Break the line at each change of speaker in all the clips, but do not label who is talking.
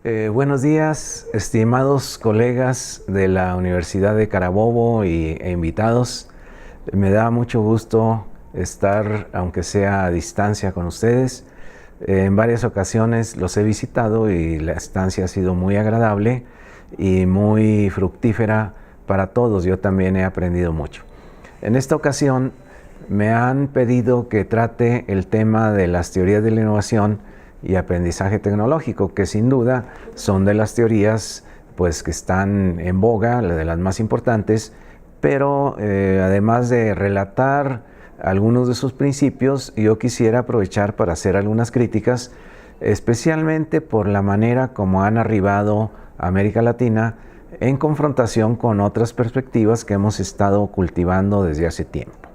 Buenos días, estimados colegas de la Universidad de Carabobo e invitados. Me da mucho gusto estar, aunque sea a distancia, con ustedes. En varias ocasiones los he visitado y la estancia ha sido muy agradable y muy fructífera para todos. Yo también he aprendido mucho. En esta ocasión me han pedido que trate el tema de las teorías de la innovación y aprendizaje tecnológico, que sin duda son de las teorías pues que están en boga, de las más importantes, pero además de relatar algunos de sus principios, yo quisiera aprovechar para hacer algunas críticas, especialmente por la manera como han arribado a América Latina en confrontación con otras perspectivas que hemos estado cultivando desde hace tiempo.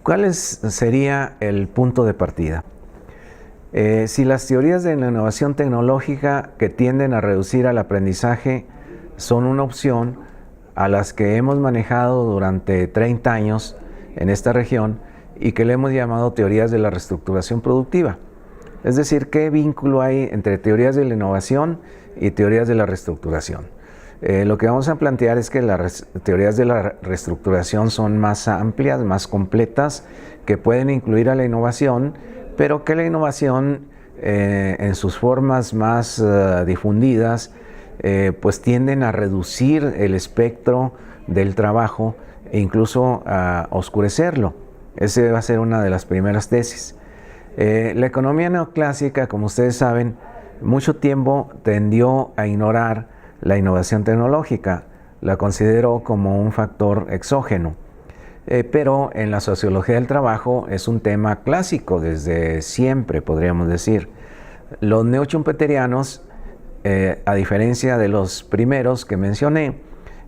¿Cuál sería el punto de partida? Si las teorías de la innovación tecnológica que tienden a reducir al aprendizaje son una opción a las que hemos manejado durante 30 años en esta región y que le hemos llamado teorías de la reestructuración productiva. Es decir, ¿qué vínculo hay entre teorías de la innovación y teorías de la reestructuración? Lo que vamos a plantear es que las teorías de la reestructuración son más amplias, más completas, que pueden incluir a la innovación, pero que la innovación en sus formas más difundidas pues tienden a reducir el espectro del trabajo e incluso a oscurecerlo. Esa va a ser una de las primeras tesis. La economía neoclásica, como ustedes saben, mucho tiempo tendió a ignorar la innovación tecnológica, la consideró como un factor exógeno. Pero en la sociología del trabajo es un tema clásico desde siempre, podríamos decir. Los neoschumpeterianos, a diferencia de los primeros que mencioné,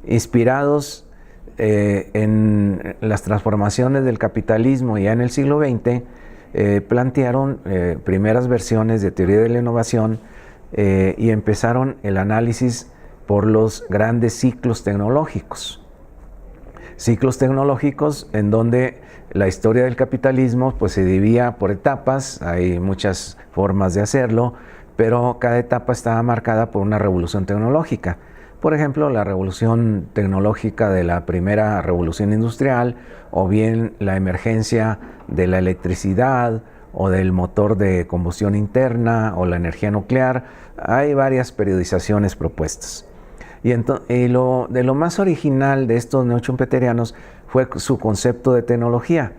inspirados en las transformaciones del capitalismo ya en el siglo XX, plantearon primeras versiones de teoría de la innovación y empezaron el análisis por los grandes ciclos tecnológicos. Ciclos tecnológicos en donde la historia del capitalismo pues se dividía por etapas, hay muchas formas de hacerlo, pero cada etapa estaba marcada por una revolución tecnológica. Por ejemplo, la revolución tecnológica de la primera revolución industrial, o bien la emergencia de la electricidad o del motor de combustión interna o la energía nuclear. Hay varias periodizaciones propuestas. Y lo más original de estos neoschumpeterianos fue su concepto de tecnología.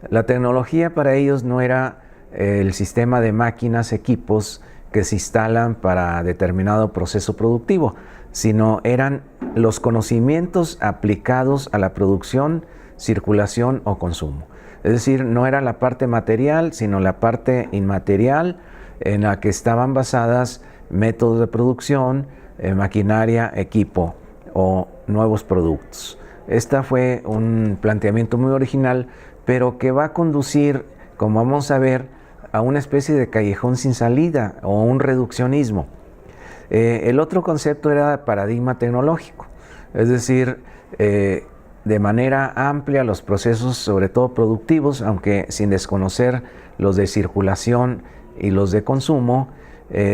La tecnología para ellos no era el sistema de máquinas, equipos que se instalan para determinado proceso productivo, sino eran los conocimientos aplicados a la producción, circulación o consumo. Es decir, no era la parte material, sino la parte inmaterial en la que estaban basadas métodos de producción, maquinaria, equipo o nuevos productos. Este fue un planteamiento muy original, pero que va a conducir, como vamos a ver, a una especie de callejón sin salida o un reduccionismo. El otro concepto era paradigma tecnológico, es decir, de manera amplia los procesos, sobre todo productivos, aunque sin desconocer los de circulación y los de consumo,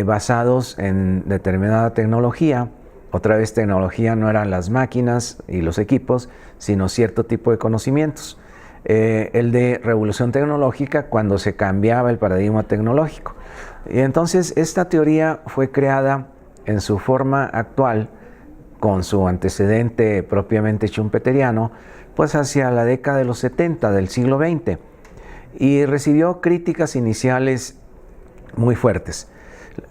basados en determinada tecnología. Otra vez, tecnología no eran las máquinas y los equipos, sino cierto tipo de conocimientos. El de revolución tecnológica, cuando se cambiaba el paradigma tecnológico. Y entonces esta teoría fue creada en su forma actual, con su antecedente propiamente schumpeteriano, pues hacia la década de los 70 del siglo XX, y recibió críticas iniciales muy fuertes.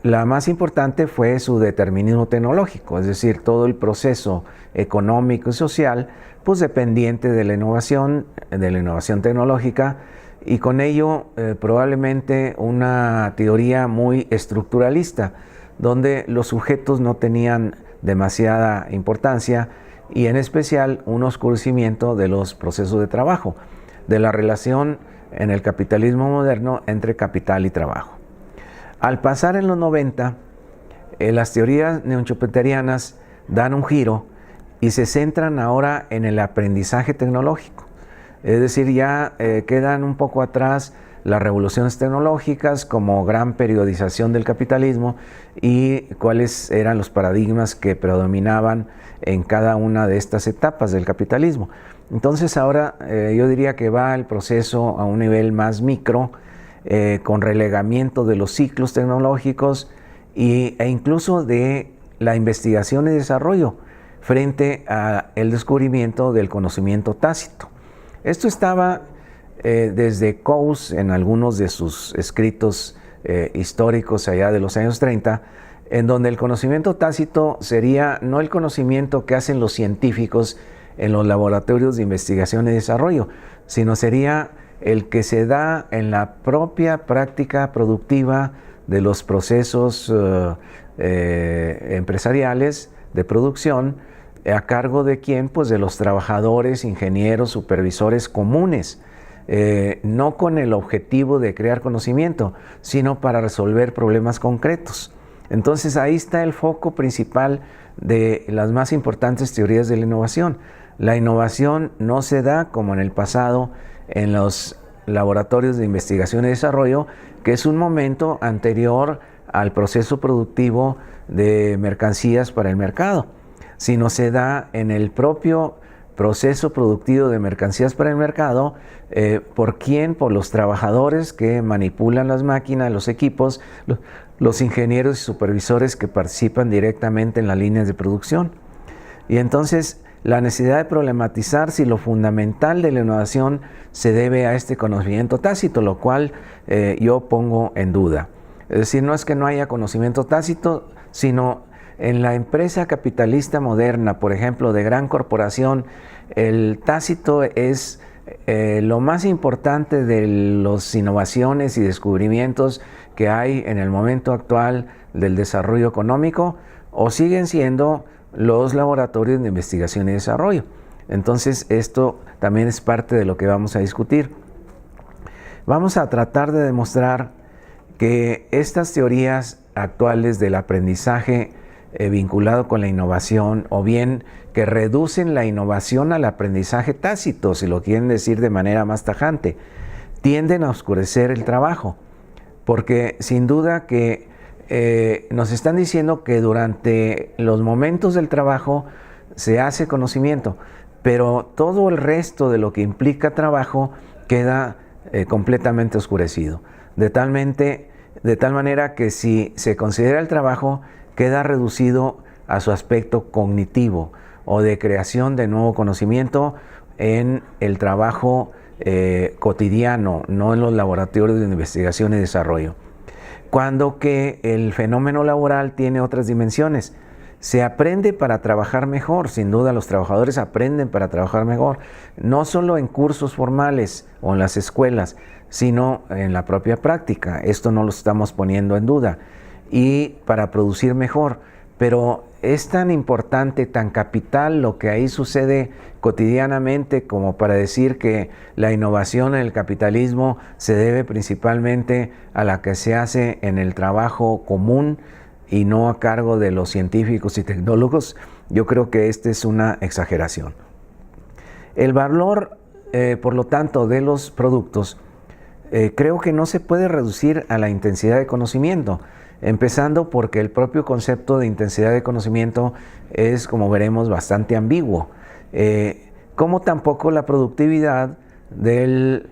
La más importante fue su determinismo tecnológico, es decir, todo el proceso económico y social, pues dependiente de la innovación tecnológica, y con ello probablemente una teoría muy estructuralista, donde los sujetos no tenían demasiada importancia y en especial un oscurecimiento de los procesos de trabajo, de la relación en el capitalismo moderno entre capital y trabajo. Al pasar en los 90, las teorías neoschumpeterianas dan un giro y se centran ahora en el aprendizaje tecnológico. Es decir, ya quedan un poco atrás las revoluciones tecnológicas como gran periodización del capitalismo y cuáles eran los paradigmas que predominaban en cada una de estas etapas del capitalismo. Entonces ahora yo diría que va el proceso a un nivel más micro, con relegamiento de los ciclos tecnológicos e incluso de la investigación y desarrollo frente al descubrimiento del conocimiento tácito. Esto estaba desde Coase en algunos de sus escritos históricos allá de los años 30, en donde el conocimiento tácito sería no el conocimiento que hacen los científicos en los laboratorios de investigación y desarrollo, sino sería el que se da en la propia práctica productiva de los procesos empresariales de producción, a cargo de quién, pues de los trabajadores, ingenieros, supervisores comunes, no con el objetivo de crear conocimiento, sino para resolver problemas concretos. Entonces ahí está el foco principal de las más importantes teorías de la innovación. La innovación no se da como en el pasado en los laboratorios de investigación y desarrollo, que es un momento anterior al proceso productivo de mercancías para el mercado, sino se da en el propio proceso productivo de mercancías para el mercado. ¿Por quién? Por los trabajadores que manipulan las máquinas, los equipos, los ingenieros y supervisores que participan directamente en las líneas de producción. Y entonces la necesidad de problematizar si lo fundamental de la innovación se debe a este conocimiento tácito, lo cual yo pongo en duda. Es decir, no es que no haya conocimiento tácito, sino en la empresa capitalista moderna, por ejemplo, de gran corporación, el tácito es lo más importante de las innovaciones y descubrimientos que hay en el momento actual del desarrollo económico, o siguen siendo los laboratorios de investigación y desarrollo. Entonces esto también es parte de lo que vamos a discutir. Vamos a tratar de demostrar que estas teorías actuales del aprendizaje vinculado con la innovación, o bien que reducen la innovación al aprendizaje tácito, si lo quieren decir de manera más tajante, tienden a oscurecer el trabajo, porque sin duda que nos están diciendo que durante los momentos del trabajo se hace conocimiento, pero todo el resto de lo que implica trabajo queda completamente oscurecido, de tal manera que si se considera el trabajo, queda reducido a su aspecto cognitivo o de creación de nuevo conocimiento en el trabajo cotidiano, no en los laboratorios de investigación y desarrollo. Cuando que el fenómeno laboral tiene otras dimensiones. Se aprende para trabajar mejor, sin duda los trabajadores aprenden para trabajar mejor, no solo en cursos formales o en las escuelas, sino en la propia práctica. Esto no lo estamos poniendo en duda. Y para producir mejor. Pero es tan importante, tan capital lo que ahí sucede cotidianamente como para decir que la innovación en el capitalismo se debe principalmente a la que se hace en el trabajo común y no a cargo de los científicos y tecnólogos. Yo creo que esta es una exageración. El valor, por lo tanto, de los productos, creo que no se puede reducir a la intensidad de conocimiento. Empezando porque el propio concepto de intensidad de conocimiento es, como veremos, bastante ambiguo, como tampoco la productividad del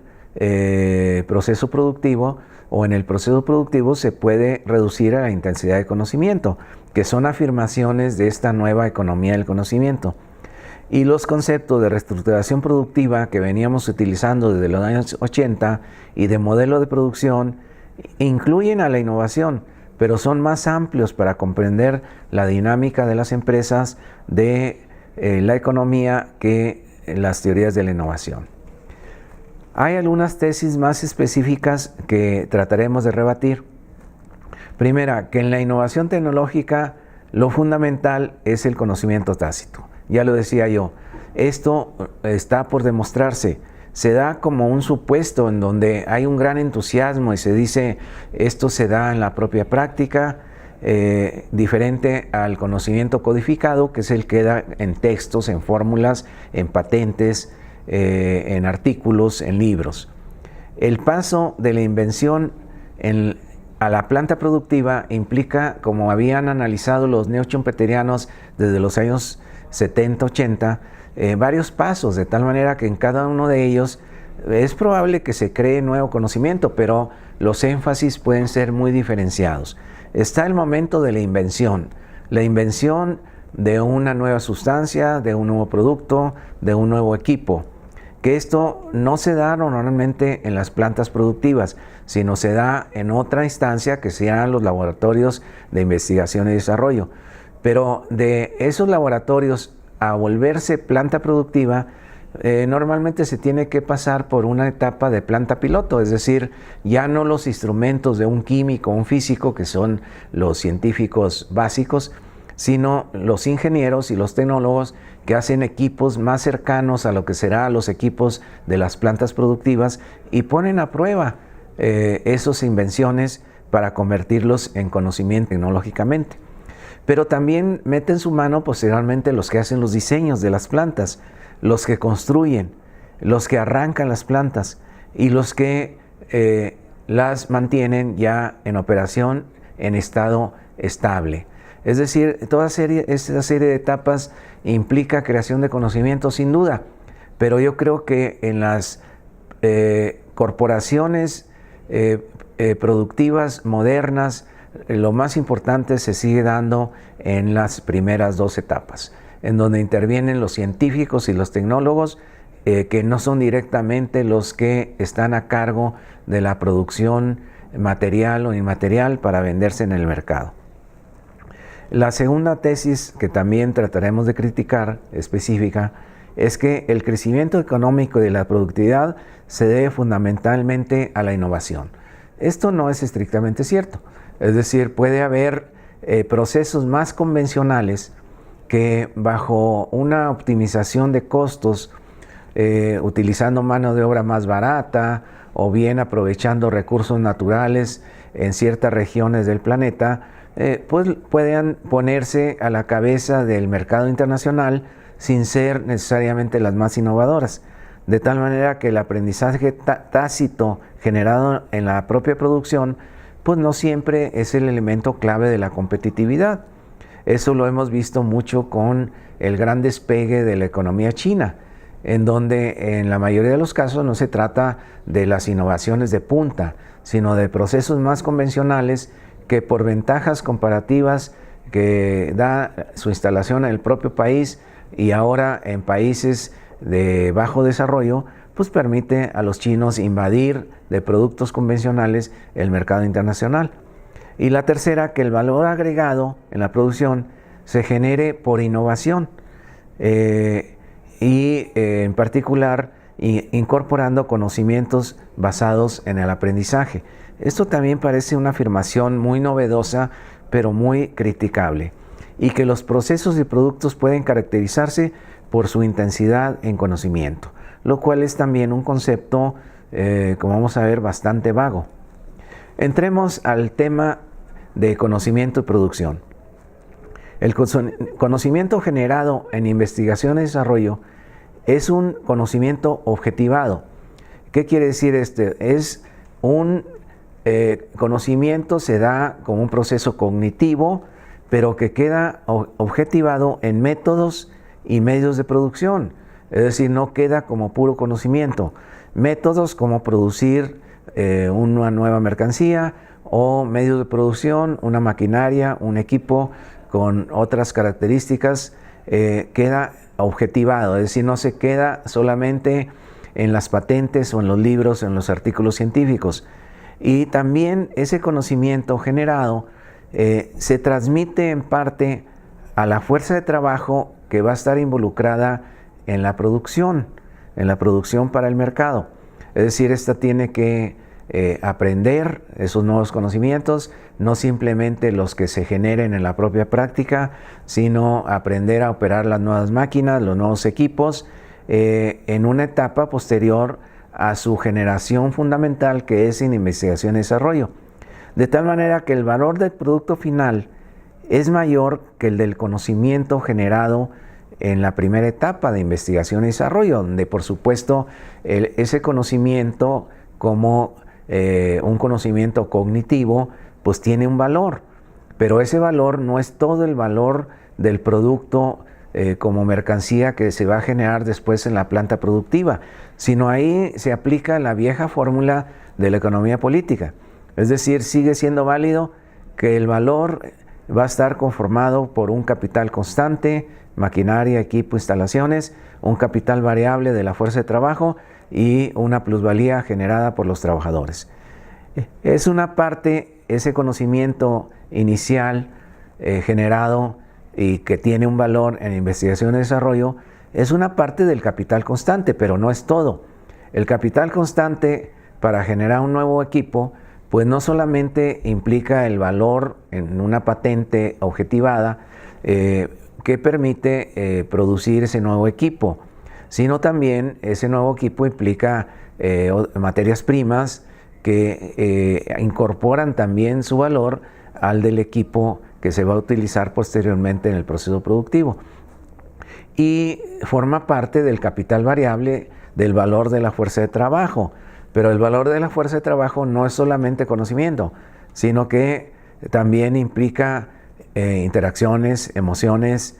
proceso productivo, o en el proceso productivo se puede reducir a la intensidad de conocimiento, que son afirmaciones de esta nueva economía del conocimiento. Y los conceptos de reestructuración productiva que veníamos utilizando desde los años 80 y de modelo de producción incluyen a la innovación, pero son más amplios para comprender la dinámica de las empresas, de la economía, que las teorías de la innovación. Hay algunas tesis más específicas que trataremos de rebatir. Primera, que en la innovación tecnológica lo fundamental es el conocimiento tácito. Ya lo decía yo, esto está por demostrarse. Se da como un supuesto en donde hay un gran entusiasmo y se dice esto se da en la propia práctica, diferente al conocimiento codificado, que es el que da en textos, en fórmulas, en patentes, en artículos, en libros. El paso de la invención a la planta productiva implica, como habían analizado los neoschumpeterianos desde los años 70, 80, varios pasos, de tal manera que en cada uno de ellos es probable que se cree nuevo conocimiento, pero los énfasis pueden ser muy diferenciados. Está el momento de la invención de una nueva sustancia, de un nuevo producto, de un nuevo equipo, que esto no se da normalmente en las plantas productivas, sino se da en otra instancia que sean los laboratorios de investigación y desarrollo. Pero de esos laboratorios a volverse planta productiva, normalmente se tiene que pasar por una etapa de planta piloto, es decir, ya no los instrumentos de un químico o un físico, que son los científicos básicos, sino los ingenieros y los tecnólogos que hacen equipos más cercanos a lo que serán los equipos de las plantas productivas y ponen a prueba esas invenciones para convertirlos en conocimiento tecnológicamente. Pero también meten su mano posteriormente los que hacen los diseños de las plantas, los que construyen, los que arrancan las plantas y los que las mantienen ya en operación en estado estable. Es decir, esta serie de etapas implica creación de conocimiento sin duda, pero yo creo que en las corporaciones productivas modernas, lo más importante se sigue dando en las primeras dos etapas, en donde intervienen los científicos y los tecnólogos, que no son directamente los que están a cargo de la producción material o inmaterial para venderse en el mercado. La segunda tesis que también trataremos de criticar específica es que el crecimiento económico de la productividad se debe fundamentalmente a la innovación. Esto no es estrictamente cierto, es decir, puede haber procesos más convencionales que bajo una optimización de costos, utilizando mano de obra más barata o bien aprovechando recursos naturales en ciertas regiones del planeta, pues puedan ponerse a la cabeza del mercado internacional sin ser necesariamente las más innovadoras, de tal manera que el aprendizaje tácito generado en la propia producción pues no siempre es el elemento clave de la competitividad. Eso lo hemos visto mucho con el gran despegue de la economía china, en donde en la mayoría de los casos no se trata de las innovaciones de punta, sino de procesos más convencionales que por ventajas comparativas que da su instalación en el propio país y ahora en países de bajo desarrollo, pues permite a los chinos invadir de productos convencionales el mercado internacional. Y la tercera, que el valor agregado en la producción se genere por innovación en particular incorporando conocimientos basados en el aprendizaje. Esto también parece una afirmación muy novedosa, pero muy criticable, y que los procesos y productos pueden caracterizarse por su intensidad en conocimiento, lo cual es también un concepto, como vamos a ver, bastante vago. Entremos al tema de conocimiento y producción. El conocimiento generado en investigación y desarrollo es un conocimiento objetivado. ¿Qué quiere decir este? Es un conocimiento, se da como un proceso cognitivo, pero que queda objetivado en métodos y medios de producción. Es decir, no queda como puro conocimiento. Métodos como producir una nueva mercancía, o medios de producción, una maquinaria, un equipo con otras características, queda objetivado, es decir, no se queda solamente en las patentes o en los libros, en los artículos científicos. Y también ese conocimiento generado se transmite en parte a la fuerza de trabajo que va a estar involucrada en la producción para el mercado. Es decir, esta tiene que aprender esos nuevos conocimientos, no simplemente los que se generen en la propia práctica, sino aprender a operar las nuevas máquinas, los nuevos equipos, en una etapa posterior a su generación fundamental, que es en investigación y desarrollo. De tal manera que el valor del producto final es mayor que el del conocimiento generado en la primera etapa de investigación y desarrollo, donde por supuesto ese conocimiento como un conocimiento cognitivo, pues tiene un valor, pero ese valor no es todo el valor del producto como mercancía que se va a generar después en la planta productiva, sino ahí se aplica la vieja fórmula de la economía política. Es decir, sigue siendo válido que el valor va a estar conformado por un capital constante, maquinaria, equipo, instalaciones, un capital variable de la fuerza de trabajo y una plusvalía generada por los trabajadores. Es una parte, ese conocimiento inicial generado y que tiene un valor en investigación y desarrollo, es una parte del capital constante, pero no es todo. El capital constante para generar un nuevo equipo, pues no solamente implica el valor en una patente objetivada que permite producir ese nuevo equipo, sino también ese nuevo equipo implica materias primas que incorporan también su valor al del equipo que se va a utilizar posteriormente en el proceso productivo. Y forma parte del capital variable del valor de la fuerza de trabajo. Pero el valor de la fuerza de trabajo no es solamente conocimiento, sino que también implica interacciones, emociones,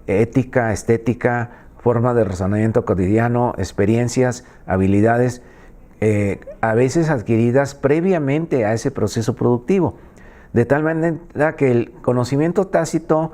ética, estética, forma de razonamiento cotidiano, experiencias, habilidades, a veces adquiridas previamente a ese proceso productivo. De tal manera que el conocimiento tácito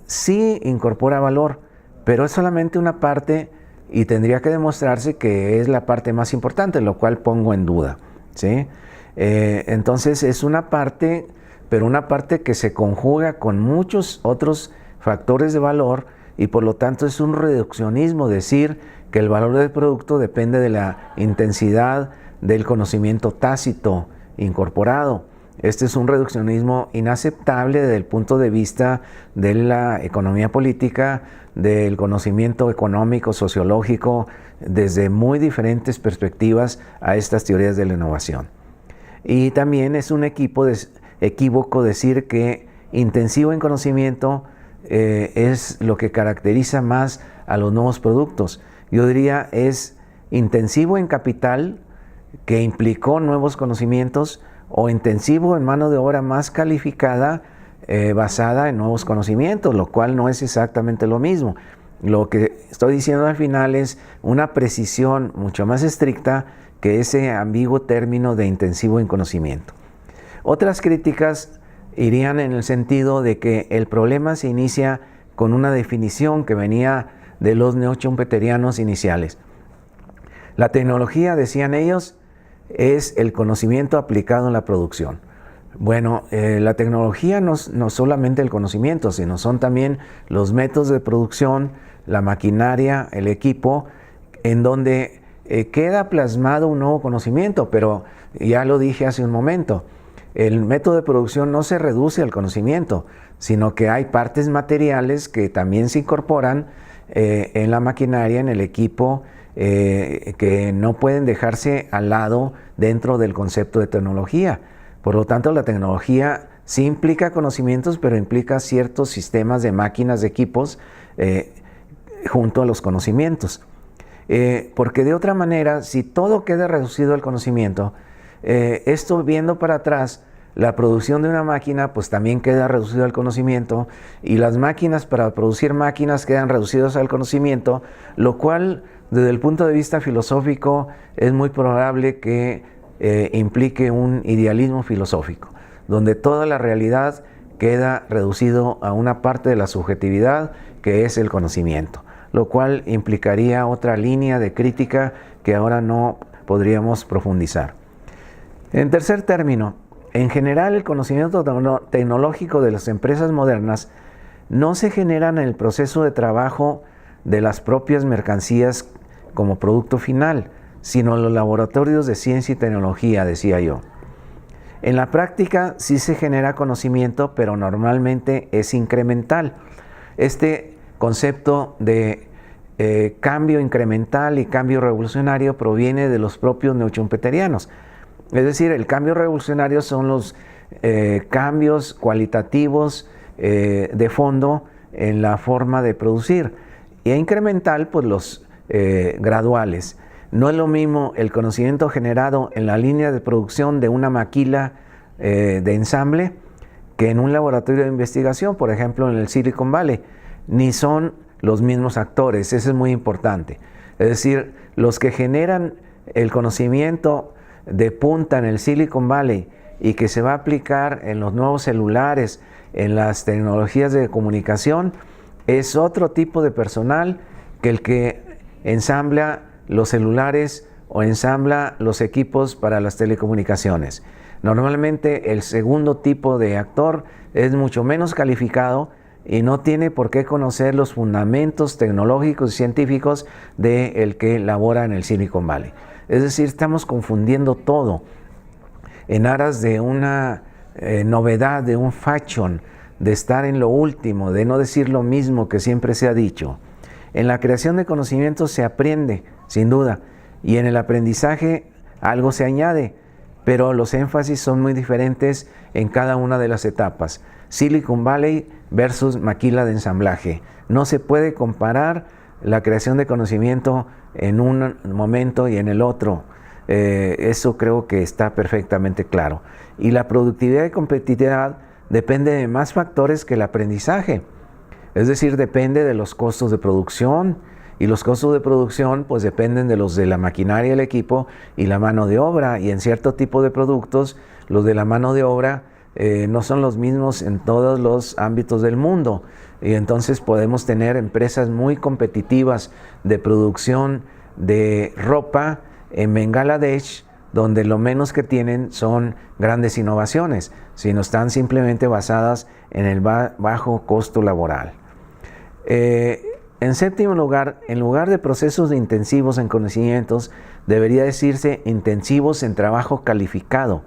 sí incorpora valor, pero es solamente una parte y tendría que demostrarse que es la parte más importante, lo cual pongo en duda, ¿sí? Entonces es una parte, pero una parte que se conjuga con muchos otros factores de valor y por lo tanto es un reduccionismo decir que el valor del producto depende de la intensidad del conocimiento tácito incorporado. Este es un reduccionismo inaceptable desde el punto de vista de la economía política, del conocimiento económico, sociológico, desde muy diferentes perspectivas a estas teorías de la innovación. Y también es un equívoco decir que intensivo en conocimiento es lo que caracteriza más a los nuevos productos. Yo diría es intensivo en capital, que implicó nuevos conocimientos, o intensivo en mano de obra más calificada basada en nuevos conocimientos, lo cual no es exactamente lo mismo. Lo que estoy diciendo al final es una precisión mucho más estricta que ese ambiguo término de intensivo en conocimiento. Otras críticas irían en el sentido de que el problema se inicia con una definición que venía de los neoschumpeterianos iniciales. La tecnología, decían ellos, es el conocimiento aplicado en la producción. Bueno, la tecnología no solamente el conocimiento, sino son también los métodos de producción, la maquinaria, el equipo, en donde queda plasmado un nuevo conocimiento, pero ya lo dije hace un momento, el método de producción no se reduce al conocimiento, sino que hay partes materiales que también se incorporan en la maquinaria, en el equipo, que no pueden dejarse al lado dentro del concepto de tecnología. Por lo tanto, la tecnología sí implica conocimientos, pero implica ciertos sistemas de máquinas, de equipos, junto a los conocimientos. Porque de otra manera, si todo queda reducido al conocimiento, esto viendo para atrás, la producción de una máquina pues también queda reducida al conocimiento y las máquinas para producir máquinas quedan reducidas al conocimiento, lo cual desde el punto de vista filosófico es muy probable que implique un idealismo filosófico, donde toda la realidad queda reducido a una parte de la subjetividad que es el conocimiento, lo cual implicaría otra línea de crítica que ahora no podríamos profundizar. En tercer término, en general el conocimiento tecnológico de las empresas modernas no se genera en el proceso de trabajo de las propias mercancías como producto final, sino en los laboratorios de ciencia y tecnología, decía yo. En la práctica sí se genera conocimiento, pero normalmente es incremental. Este concepto de cambio incremental y cambio revolucionario proviene de los propios neoschumpeterianos. Es decir, el cambio revolucionario son los cambios cualitativos de fondo en la forma de producir, y incremental, pues los graduales. No es lo mismo el conocimiento generado en la línea de producción de una maquila de ensamble que en un laboratorio de investigación, por ejemplo en el Silicon Valley. Ni son los mismos actores, eso es muy importante. Es decir, los que generan el conocimiento de punta en el Silicon Valley y que se va a aplicar en los nuevos celulares, en las tecnologías de comunicación, es otro tipo de personal que el que ensambla los celulares o ensambla los equipos para las telecomunicaciones. Normalmente el segundo tipo de actor es mucho menos calificado y no tiene por qué conocer los fundamentos tecnológicos y científicos del que labora en el Silicon Valley. Es decir, estamos confundiendo todo en aras de una novedad, de un fashion, de estar en lo último, de no decir lo mismo que siempre se ha dicho. En la creación de conocimientos se aprende, sin duda, y en el aprendizaje algo se añade, pero los énfasis son muy diferentes en cada una de las etapas. Silicon Valley versus maquila de ensamblaje. No se puede comparar la creación de conocimiento en un momento y en el otro. Eso creo que está perfectamente claro. Y la productividad y competitividad depende de más factores que el aprendizaje. Es decir, depende de los costos de producción, y los costos de producción pues dependen de los de la maquinaria, el equipo y la mano de obra, y en cierto tipo de productos los de la mano de obra no son los mismos en todos los ámbitos del mundo, y entonces podemos tener empresas muy competitivas de producción de ropa en Bangladesh, donde lo menos que tienen son grandes innovaciones, sino están simplemente basadas en el bajo costo laboral. En séptimo lugar, en lugar de procesos intensivos en conocimientos, debería decirse intensivos en trabajo calificado.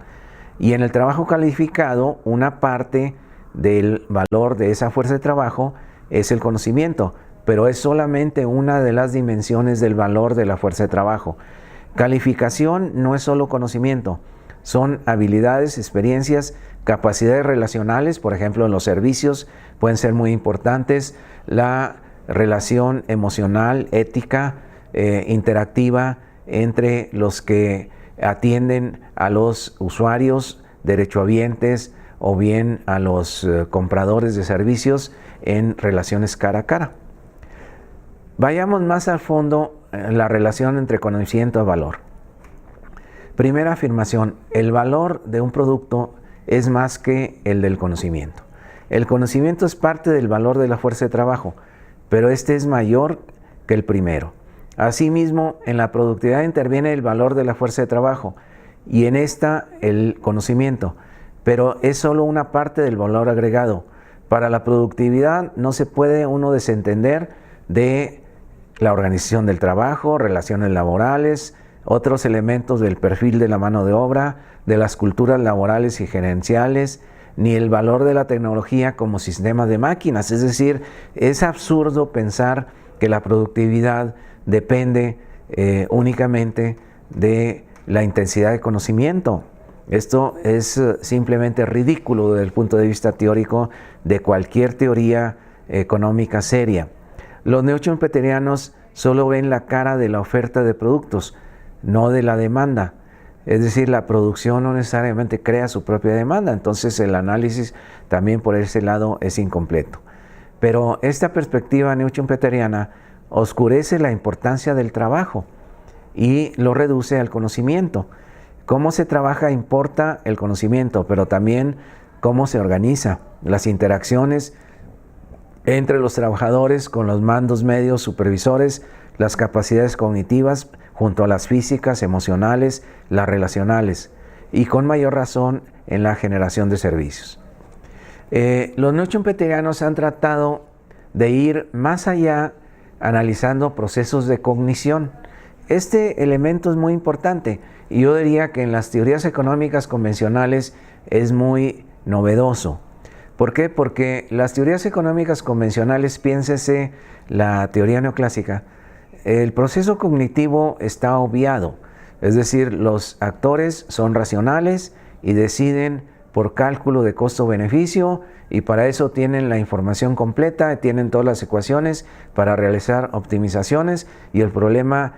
Y en el trabajo calificado, una parte del valor de esa fuerza de trabajo es el conocimiento, pero es solamente una de las dimensiones del valor de la fuerza de trabajo. Calificación no es solo conocimiento, son habilidades, experiencias, capacidades relacionales, por ejemplo en los servicios pueden ser muy importantes, la relación emocional, ética, interactiva entre los que atienden a los usuarios, derechohabientes o bien a los compradores de servicios en relaciones cara a cara. Vayamos más al fondo en la relación entre conocimiento y valor. Primera afirmación, el valor de un producto es más que el del conocimiento. El conocimiento es parte del valor de la fuerza de trabajo, pero este es mayor que el primero. Asimismo, en la productividad interviene el valor de la fuerza de trabajo y en esta el conocimiento, pero es solo una parte del valor agregado. Para la productividad no se puede uno desentender de la organización del trabajo, relaciones laborales, otros elementos del perfil de la mano de obra, de las culturas laborales y gerenciales, ni el valor de la tecnología como sistema de máquinas. Es decir, es absurdo pensar que la productividad depende únicamente de la intensidad de conocimiento. Esto es simplemente ridículo desde el punto de vista teórico de cualquier teoría económica seria. Los neoschumpeterianos solo ven la cara de la oferta de productos, no de la demanda. Es decir, la producción no necesariamente crea su propia demanda, entonces el análisis también por ese lado es incompleto. Pero esta perspectiva neoschumpeteriana oscurece la importancia del trabajo y lo reduce al conocimiento. Cómo se trabaja importa el conocimiento, pero también cómo se organiza, las interacciones entre los trabajadores con los mandos medios supervisores, las capacidades cognitivas junto a las físicas, emocionales, las relacionales, y con mayor razón en la generación de servicios. Los neoschumpeterianos han tratado de ir más allá analizando procesos de cognición. Este elemento es muy importante y yo diría que en las teorías económicas convencionales es muy novedoso. ¿Por qué? Porque las teorías económicas convencionales, piénsese la teoría neoclásica, el proceso cognitivo está obviado, es decir, los actores son racionales y deciden por cálculo de costo-beneficio y para eso tienen la información completa, tienen todas las ecuaciones para realizar optimizaciones y el problema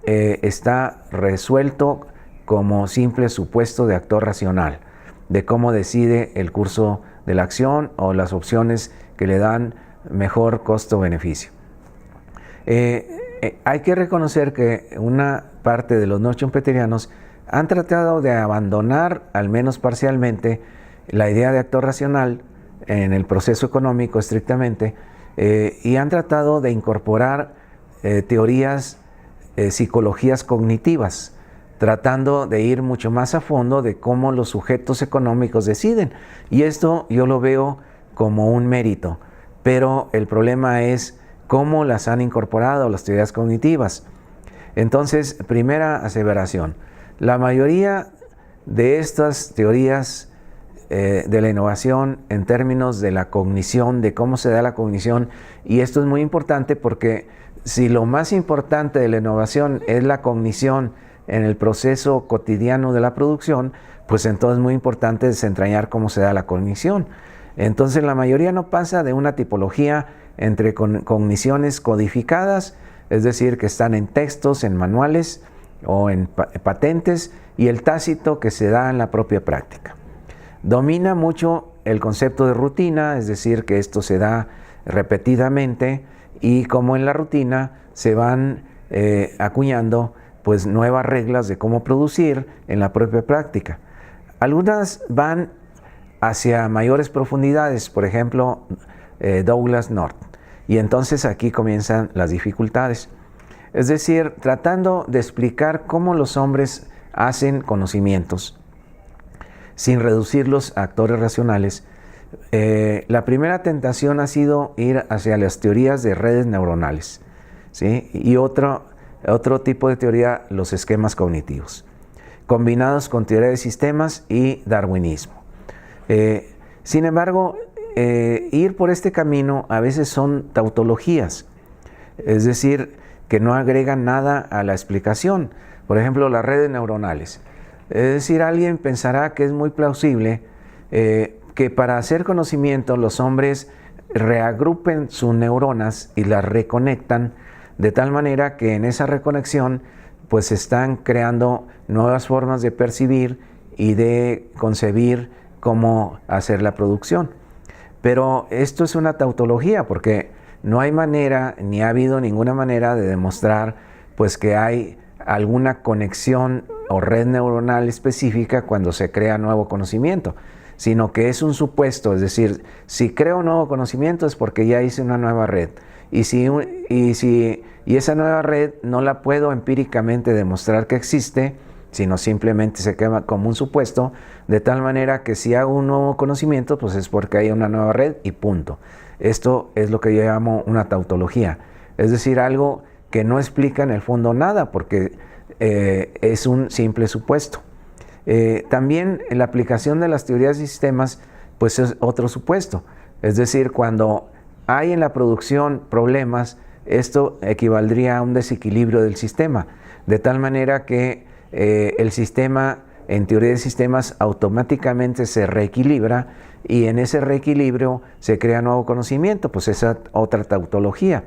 está resuelto como simple supuesto de actor racional, de cómo decide el curso de la acción o las opciones que le dan mejor costo-beneficio. Hay que reconocer que una parte de los no schumpeterianos han tratado de abandonar, al menos parcialmente, la idea de actor racional en el proceso económico estrictamente, y han tratado de incorporar teorías, psicologías cognitivas, tratando de ir mucho más a fondo de cómo los sujetos económicos deciden. Y esto yo lo veo como un mérito, pero el problema es cómo las han incorporado las teorías cognitivas. Entonces, primera aseveración, la mayoría de estas teorías de la innovación en términos de la cognición, de cómo se da la cognición, y esto es muy importante porque si lo más importante de la innovación es la cognición en el proceso cotidiano de la producción, pues entonces es muy importante desentrañar cómo se da la cognición. Entonces la mayoría no pasa de una tipología entre cogniciones codificadas, es decir, que están en textos, en manuales o en patentes, y el tácito que se da en la propia práctica. Domina mucho el concepto de rutina, es decir, que esto se da repetidamente, y como en la rutina se van acuñando pues nuevas reglas de cómo producir en la propia práctica. Algunas van hacia mayores profundidades, por ejemplo, Douglass North, y entonces aquí comienzan las dificultades. Es decir, tratando de explicar cómo los hombres hacen conocimientos sin reducirlos a actores racionales. La primera tentación ha sido ir hacia las teorías de redes neuronales, ¿sí? Y otro tipo de teoría, los esquemas cognitivos, combinados con teoría de sistemas y darwinismo. Sin embargo, ir por este camino a veces son tautologías, es decir, que no agregan nada a la explicación. Por ejemplo, las redes neuronales. Es decir, alguien pensará que es muy plausible que para hacer conocimiento los hombres reagrupen sus neuronas y las reconectan de tal manera que en esa reconexión pues están creando nuevas formas de percibir y de concebir cómo hacer la producción. Pero esto es una tautología porque no hay manera, ni ha habido ninguna manera de demostrar pues que hay alguna conexión o red neuronal específica cuando se crea nuevo conocimiento, sino que es un supuesto, es decir, si creo nuevo conocimiento es porque ya hice una nueva red, y esa nueva red no la puedo empíricamente demostrar que existe, sino simplemente se queda como un supuesto, de tal manera que si hago un nuevo conocimiento, pues es porque hay una nueva red y punto. Esto es lo que yo llamo una tautología, es decir, algo que no explica en el fondo nada, porque es un simple supuesto. También la aplicación de las teorías de sistemas, pues es otro supuesto. Es decir, cuando hay en la producción problemas, esto equivaldría a un desequilibrio del sistema, de tal manera que el sistema, en teoría de sistemas, automáticamente se reequilibra, y en ese reequilibrio se crea nuevo conocimiento, pues esa otra tautología.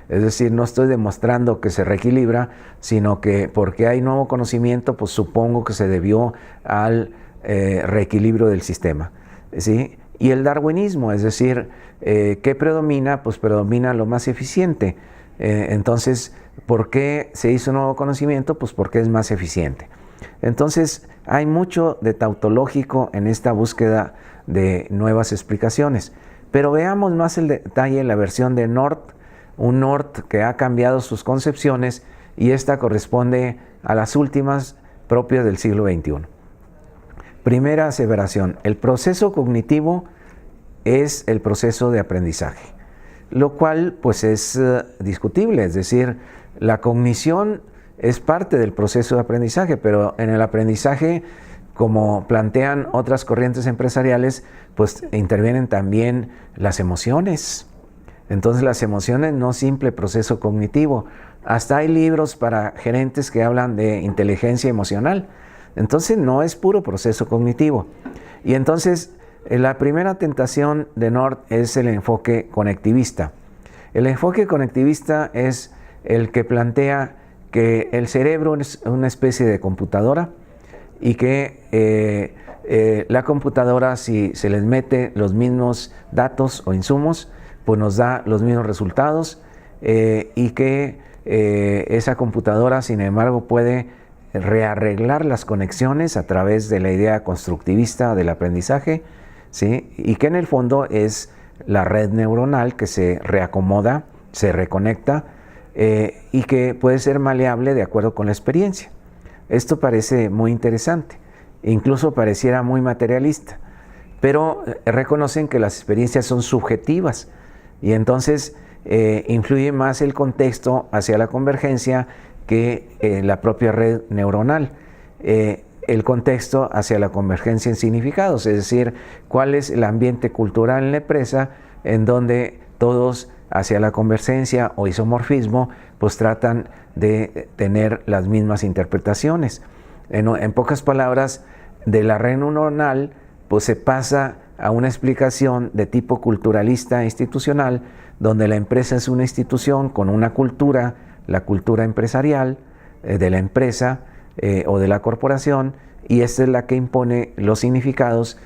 Es decir, no estoy demostrando que se reequilibra, sino que porque hay nuevo conocimiento, pues supongo que se debió al reequilibrio del sistema, ¿sí? Y el darwinismo, es decir, ¿qué predomina? Pues predomina lo más eficiente. Entonces, ¿por qué se hizo nuevo conocimiento? Pues porque es más eficiente. Entonces, hay mucho de tautológico en esta búsqueda de nuevas explicaciones. Pero veamos más el detalle en la versión de North, un North que ha cambiado sus concepciones, y esta corresponde a las últimas propias del siglo XXI. Primera aseveración: el proceso cognitivo es el proceso de aprendizaje, lo cual pues es discutible, es decir, la cognición es parte del proceso de aprendizaje, pero en el aprendizaje, como plantean otras corrientes empresariales, pues intervienen también las emociones. Entonces las emociones no es simple proceso cognitivo. Hasta hay libros para gerentes que hablan de inteligencia emocional. Entonces no es puro proceso cognitivo. Y entonces la primera tentación de North es el enfoque conectivista. El enfoque conectivista es el que plantea que el cerebro es una especie de computadora y que la computadora, si se les mete los mismos datos o insumos, pues nos da los mismos resultados, y que esa computadora, sin embargo, puede rearreglar las conexiones a través de la idea constructivista del aprendizaje, ¿sí? Y que en el fondo es la red neuronal que se reacomoda, se reconecta, y que puede ser maleable de acuerdo con la experiencia. Esto parece muy interesante, incluso pareciera muy materialista, pero reconocen que las experiencias son subjetivas y entonces influye más el contexto hacia la convergencia que la propia red neuronal. El contexto hacia la convergencia en significados, es decir, cuál es el ambiente cultural en la empresa en donde todos hacia la convergencia o isomorfismo pues tratan de tener las mismas interpretaciones. En pocas palabras, de la red neuronal pues se pasa a una explicación de tipo culturalista institucional, donde la empresa es una institución con una cultura, la cultura empresarial de la empresa o de la corporación, y esta es la que impone los significados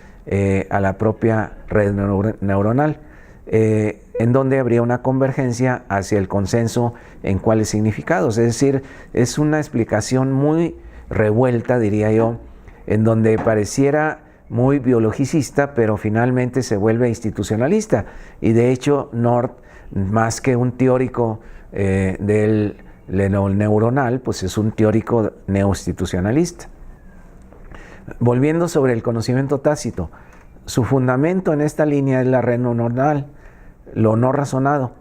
a la propia red neuronal, en donde habría una convergencia hacia el consenso en cuáles significados. Es decir, es una explicación muy revuelta, diría yo, en donde pareciera muy biologicista, pero finalmente se vuelve institucionalista. Y de hecho, North, más que un teórico del neuronal, pues es un teórico neoinstitucionalista. Volviendo sobre el conocimiento tácito, su fundamento en esta línea es la red neuronal, lo no razonado,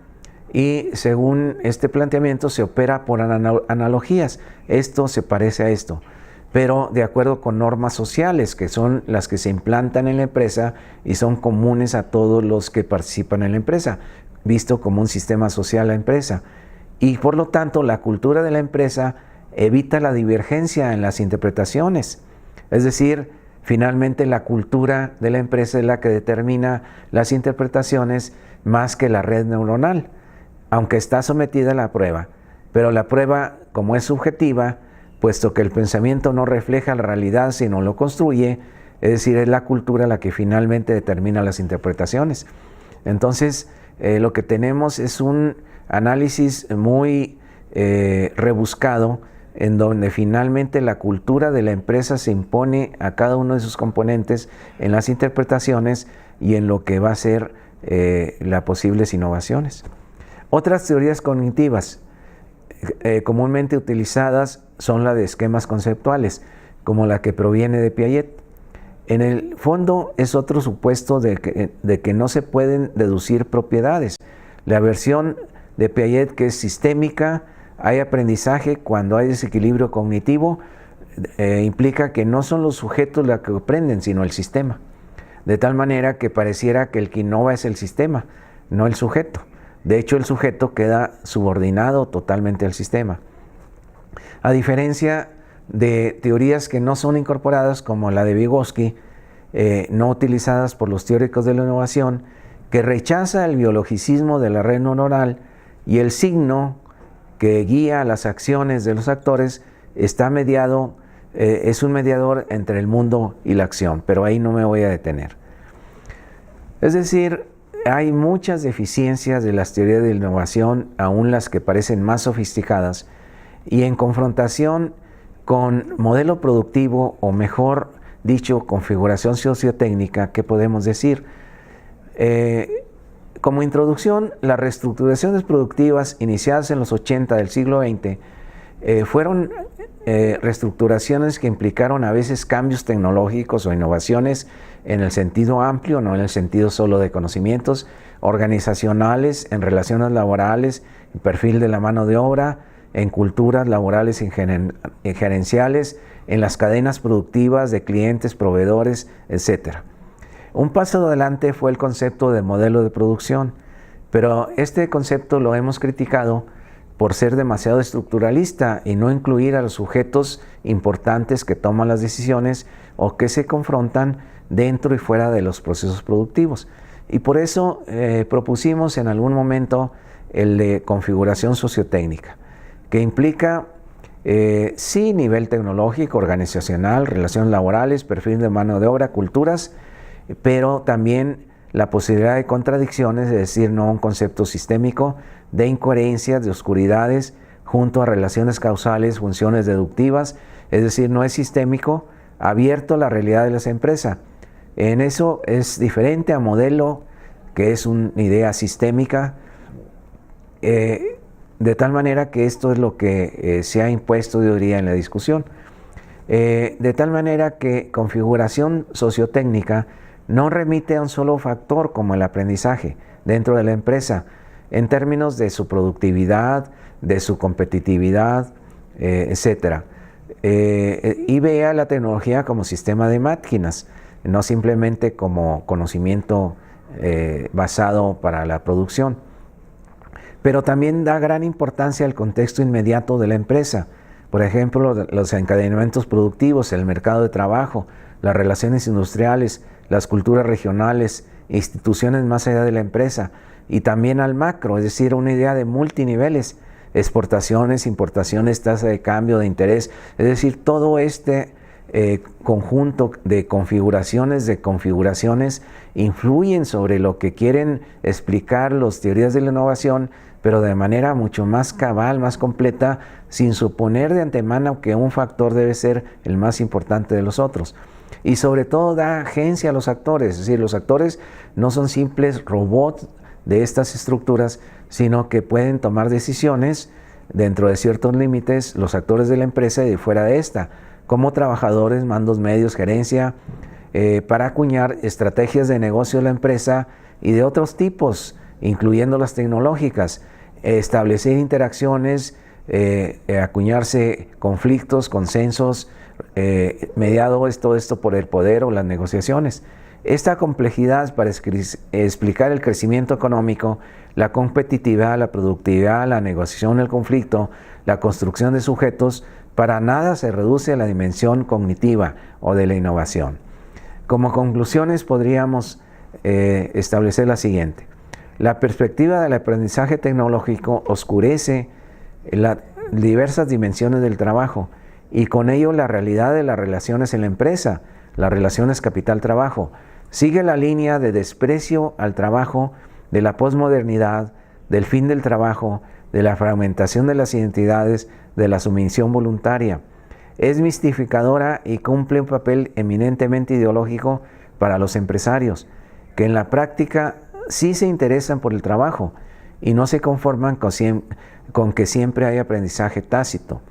y según este planteamiento se opera por analogías. Esto se parece a esto, pero de acuerdo con normas sociales que son las que se implantan en la empresa y son comunes a todos los que participan en la empresa, visto como un sistema social la empresa. Y por lo tanto la cultura de la empresa evita la divergencia en las interpretaciones. Es decir, finalmente la cultura de la empresa es la que determina las interpretaciones más que la red neuronal, aunque está sometida a la prueba. Pero la prueba, como es subjetiva, puesto que el pensamiento no refleja la realidad sino lo construye, es decir, es la cultura la que finalmente determina las interpretaciones. Entonces, lo que tenemos es un análisis muy rebuscado, en donde finalmente la cultura de la empresa se impone a cada uno de sus componentes en las interpretaciones y en lo que va a ser las posibles innovaciones. Otras teorías cognitivas comúnmente utilizadas son la de esquemas conceptuales, como la que proviene de Piaget. En el fondo es otro supuesto de que no se pueden deducir propiedades. La versión de Piaget, que es sistémica, hay aprendizaje cuando hay desequilibrio cognitivo, implica que no son los sujetos los que aprenden, sino el sistema. De tal manera que pareciera que el que innova es el sistema, no el sujeto. De hecho, el sujeto queda subordinado totalmente al sistema. A diferencia de teorías que no son incorporadas, como la de Vygotsky, no utilizadas por los teóricos de la innovación, que rechaza el biologicismo de la red neuronal y el signo que guía las acciones de los actores está mediado, es un mediador entre el mundo y la acción, pero ahí no me voy a detener. Es decir, hay muchas deficiencias de las teorías de la innovación, aún las que parecen más sofisticadas, y en confrontación con modelo productivo, o mejor dicho, configuración sociotécnica, ¿qué podemos decir? Como introducción, las reestructuraciones productivas iniciadas en los 80 del siglo XX fueron reestructuraciones que implicaron a veces cambios tecnológicos o innovaciones en el sentido amplio, no en el sentido solo de conocimientos organizacionales, en relaciones laborales, en perfil de la mano de obra, en culturas laborales y gerenciales, en las cadenas productivas de clientes, proveedores, etc. Un paso adelante fue el concepto de modelo de producción, pero este concepto lo hemos criticado por ser demasiado estructuralista y no incluir a los sujetos importantes que toman las decisiones o que se confrontan dentro y fuera de los procesos productivos. Y por eso propusimos en algún momento el de configuración sociotécnica, que implica Sí, nivel tecnológico, organizacional, relaciones laborales, perfil de mano de obra, culturas, pero también la posibilidad de contradicciones, es decir, no un concepto sistémico, de incoherencias, de oscuridades, junto a relaciones causales, funciones deductivas, es decir, no es sistémico, abierto a la realidad de las empresas. En eso es diferente a modelo, que es una idea sistémica, de tal manera que esto es lo que se ha impuesto, yo diría, en la discusión. De tal manera que configuración sociotécnica no remite a un solo factor como el aprendizaje dentro de la empresa, en términos de su productividad, de su competitividad, etc. Y vea la tecnología como sistema de máquinas, no simplemente como conocimiento basado para la producción. Pero también da gran importancia al contexto inmediato de la empresa. Por ejemplo, los encadenamientos productivos, el mercado de trabajo, las relaciones industriales, las culturas regionales, instituciones más allá de la empresa, y también al macro, es decir, una idea de multiniveles, exportaciones, importaciones, tasa de cambio, de interés, es decir, todo este conjunto de configuraciones influyen sobre lo que quieren explicar las teorías de la innovación, pero de manera mucho más cabal, más completa, sin suponer de antemano que un factor debe ser el más importante de los otros. Y sobre todo da agencia a los actores, es decir, los actores no son simples robots de estas estructuras, sino que pueden tomar decisiones dentro de ciertos límites, los actores de la empresa y de fuera de esta, como trabajadores, mandos medios, gerencia, para acuñar estrategias de negocio de la empresa y de otros tipos, incluyendo las tecnológicas, establecer interacciones, acuñarse conflictos, consensos, mediado todo esto por el poder o las negociaciones. Esta complejidad para explicar el crecimiento económico, la competitividad, la productividad, la negociación, el conflicto, la construcción de sujetos, para nada se reduce a la dimensión cognitiva o de la innovación. Como conclusiones podríamos establecer la siguiente. La perspectiva del aprendizaje tecnológico oscurece las diversas dimensiones del trabajo y con ello la realidad de las relaciones en la empresa, las relaciones capital-trabajo. Sigue la línea de desprecio al trabajo, de la posmodernidad, del fin del trabajo, de la fragmentación de las identidades, de la sumisión voluntaria. Es mistificadora y cumple un papel eminentemente ideológico para los empresarios, que en la práctica sí se interesan por el trabajo y no se conforman con que siempre hay aprendizaje tácito.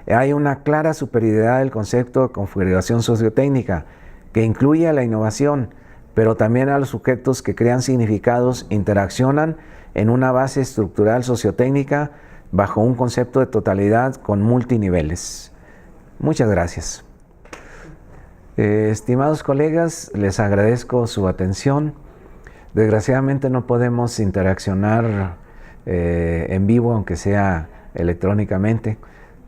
Hay una clara superioridad del concepto de configuración sociotécnica, que incluye a la innovación, pero también a los sujetos que crean significados, interaccionan en una base estructural sociotécnica bajo un concepto de totalidad con multiniveles. Muchas gracias. Estimados colegas, les agradezco su atención. Desgraciadamente no podemos interaccionar en vivo, aunque sea electrónicamente,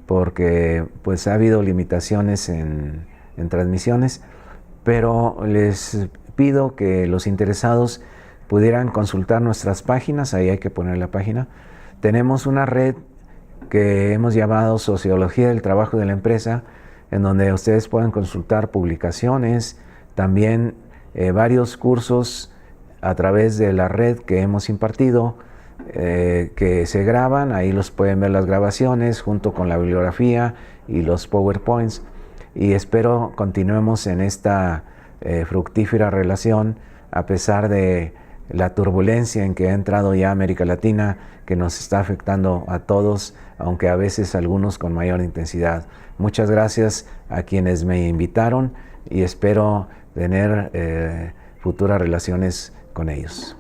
porque pues ha habido limitaciones en transmisiones, pero les pido que los interesados pudieran consultar nuestras páginas. Ahí hay que poner la página. Tenemos una red que hemos llamado Sociología del Trabajo de la Empresa, en donde ustedes pueden consultar publicaciones, también varios cursos a través de la red que hemos impartido, que se graban. Ahí los pueden ver las grabaciones junto con la bibliografía y los PowerPoints, y espero continuemos en esta fructífera relación a pesar de la turbulencia en que ha entrado ya América Latina, que nos está afectando a todos, aunque a veces algunos con mayor intensidad. Muchas gracias a quienes me invitaron y espero tener futuras relaciones con ellos.